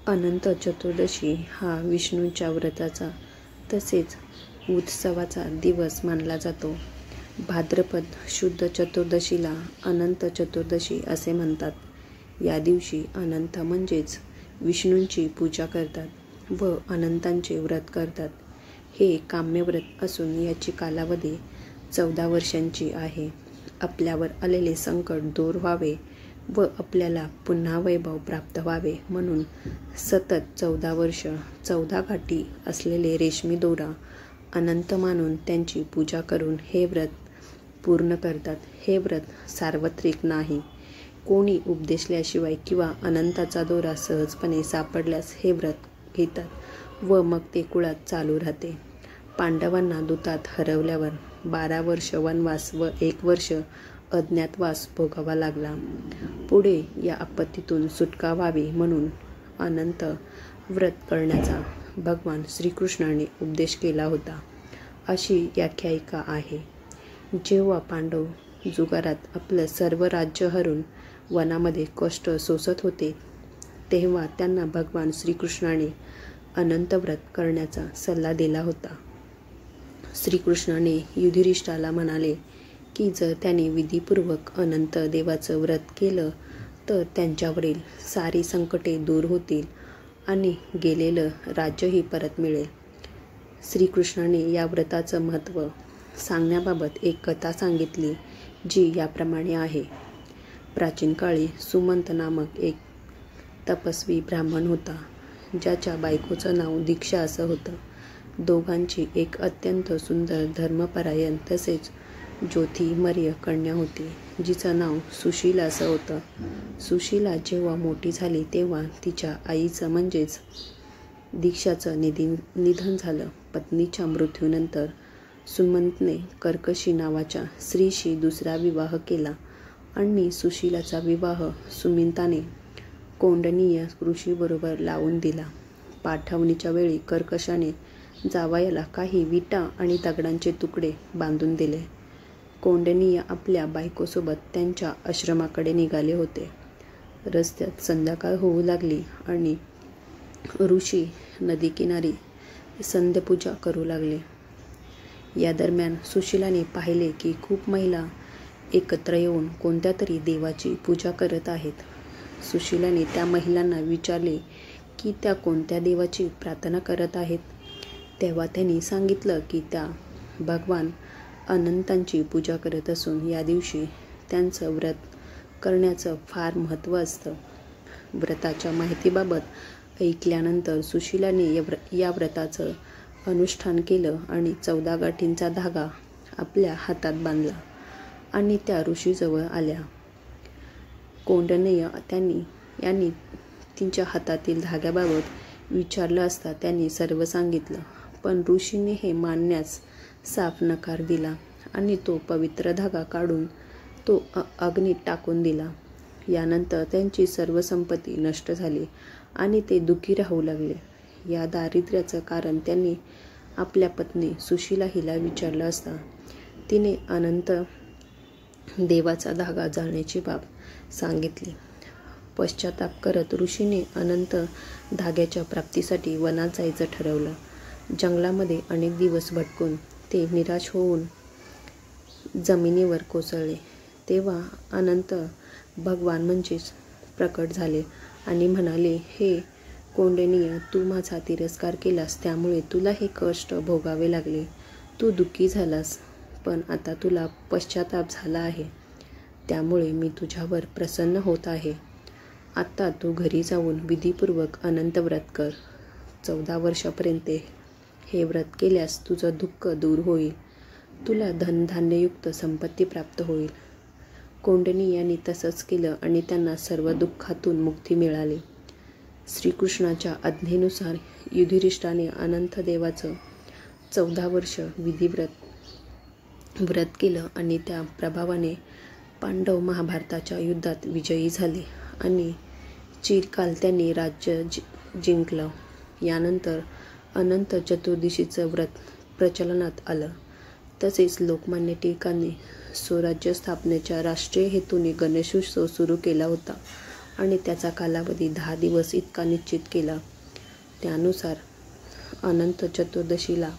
अनंत चतुर्दशी हा विष्णूंच्या व्रताचा तसेच उत्सवाचा दिवस मानला जातो. भाद्रपद शुद्ध चतुर्दशीला अनंत चतुर्दशी असे म्हणतात. या दिवशी अनंत म्हणजेच विष्णूंची पूजा करतात व अनंतांचे व्रत करतात. हे काम्यव्रत असून याची कालावधी 14 वर्षांची आहे. आपल्यावर आलेले संकट दूर व्हावे व आपल्याला पुन्हा वैभव प्राप्त व्हावे म्हणून सतत 14 वर्ष 14 गाठी असलेले रेशमी दोरा अनंत मानून त्यांची पूजा करून हे व्रत पूर्ण करतात. हे व्रत सार्वत्रिक नाही. कोणी उपदेशल्याशिवाय किंवा अनंताचा दोरा सहजपणे सापडल्यास हे व्रत घेतात व मग ते कुळात चालू राहते. पांडवांना दूतात हरवल्यावर 12 वर्ष वनवास व 1 वर्ष अज्ञातवास भोगावा लागला. पुढे या आपत्तीतून सुटका व्हावी म्हणून अनंत व्रत करण्याचा भगवान श्रीकृष्णाने उपदेश केला होता, अशी आख्यायिका आहे. जेव्हा पांडव जुगारात आपलं सर्व राज्य हरून वनामध्ये कष्ट सोसत होते तेव्हा त्यांना भगवान श्रीकृष्णाने अनंत व्रत करण्याचा सल्ला दिला होता. श्रीकृष्णाने युधिष्ठिराला म्हणाले की जर त्याने विधीपूर्वक अनंत देवाचं व्रत केलं तर त्यांच्यावरील सारी संकटे दूर होतील आणि गेलेलं राज्यही परत मिळेल. श्रीकृष्णाने या व्रताचं महत्त्व सांगण्याबाबत एक कथा सांगितली जी याप्रमाणे आहे. प्राचीन काळी सुमंत नामक एक तपस्वी ब्राह्मण होता, ज्याच्या बायकोचं नाव दीक्षा असं होतं. दोघांची एक अत्यंत सुंदर धर्मपरायण तसेच ज्योतिर्मय कन्या होती, जिचं नाव सुशीला असं होतं. सुशीला जेव्हा मोठी झाली तेव्हा तिच्या आईचं म्हणजेच दीक्षाचं निधन झालं. पत्नीच्या मृत्यूनंतर सुमंतने कर्कशी नावाच्या स्त्रीशी दुसरा विवाह केला आणि सुशीलाचा विवाह सुमिंताने कौंडनीय ऋषीबरोबर लावून दिला. पाठवणीच्या वेळी कर्कशाने जावयाला काही विटा आणि दगडांचे तुकडे बांधून दिले. कौंडनीय आपल्या बायकोसोबत त्यांच्या आश्रमाकडे निघाले होते. रस्त्यात संध्याकाळ होऊ लागली आणि ऋषी नदीकिनारी संध्यपूजा करू लागले. या दरम्यान सुशीलाने पाहिले की खूप महिला एकत्र येऊन कोणत्या तरी देवाची पूजा करत आहेत. सुशीलाने त्या महिलांना विचारले की त्या कोणत्या देवाची प्रार्थना करत आहेत. तेव्हा त्यांनी सांगितलं की त्या भगवान अनंतांची पूजा करत असून या दिवशी त्यांचं व्रत करण्याचं फार महत्त्व असतं. व्रताच्या माहितीबाबत ऐकल्यानंतर सुशीलाने या व्रताचं अनुष्ठान केलं आणि 14 गाठींचा धागा आपल्या हातात बांधला आणि त्या ऋषीजवळ आल्या. कौंडण्य यांनी तिच्या हातातील धाग्याबाबत विचारलं असता त्यांनी सर्व सांगितलं, पण ऋषीने हे मानण्यास साफ नकार दिला आणि तो पवित्र धागा काढून तो अग्नीत टाकून दिला. यानंतर त्यांची सर्व संपत्ती नष्ट झाली आणि ते दुःखी राहू लागले. या दारिद्र्याचं कारण त्यांनी आपल्या पत्नी सुशीला हिला विचारलं असता तिने अनंत देवाचा धागा जाळण्याची बाब सांगितली. पश्चाताप करत ऋषीने अनंत धाग्याच्या प्राप्तीसाठी वनात जायचं ठरवलं. जंगलामध्ये अनेक दिवस भटकून ते निराश होऊन जमिनीवर कोसळले. तेव्हा अनंत भगवान म्हणजेच प्रकट झाले आणि म्हणाले, हे कौंडनीय, तू माझा तिरस्कार केलास त्यामुळे तुला हे कष्ट भोगावे लागले. तू दुःखी झालास, पण आता तुला पश्चाताप झाला आहे, त्यामुळे मी तुझ्यावर प्रसन्न होत आहे. आता तू घरी जाऊन विधीपूर्वक अनंत व्रत कर. 14 वर्षापर्यंत हे व्रत केल्यास तुझं दुःख दूर होईल. तुला धनधान्ययुक्त संपत्ती प्राप्त होईल. कौंडनी यांनी तसंच केलं आणि त्यांना सर्व दुःखातून मुक्ती मिळाली. श्रीकृष्णाच्या आज्ञेनुसार युधिष्ठिराने अनंत देवाचं 14 वर्ष व्रत केलं आणि त्या प्रभावाने पांडव महाभारताच्या युद्धात विजयी झाले आणि चिरकाल त्यांनी राज्य जिंकलं. यानंतर अनंत चतुर्दशीचं व्रत प्रचलनात आलं. तसेच लोकमान्य टिळकांनी स्वराज्य स्थापनेच्या राष्ट्रीय हेतूने गणेशोत्सव सुरू केला होता आणि त्याचा कालावधी 10 दिवस इतका निश्चित केला. त्यानुसार अनंत चतुर्दशीला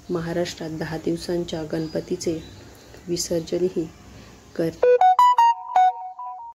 महाराष्ट्रात 10 दिवसांच्या गणपतीचे विसर्जनही करतात.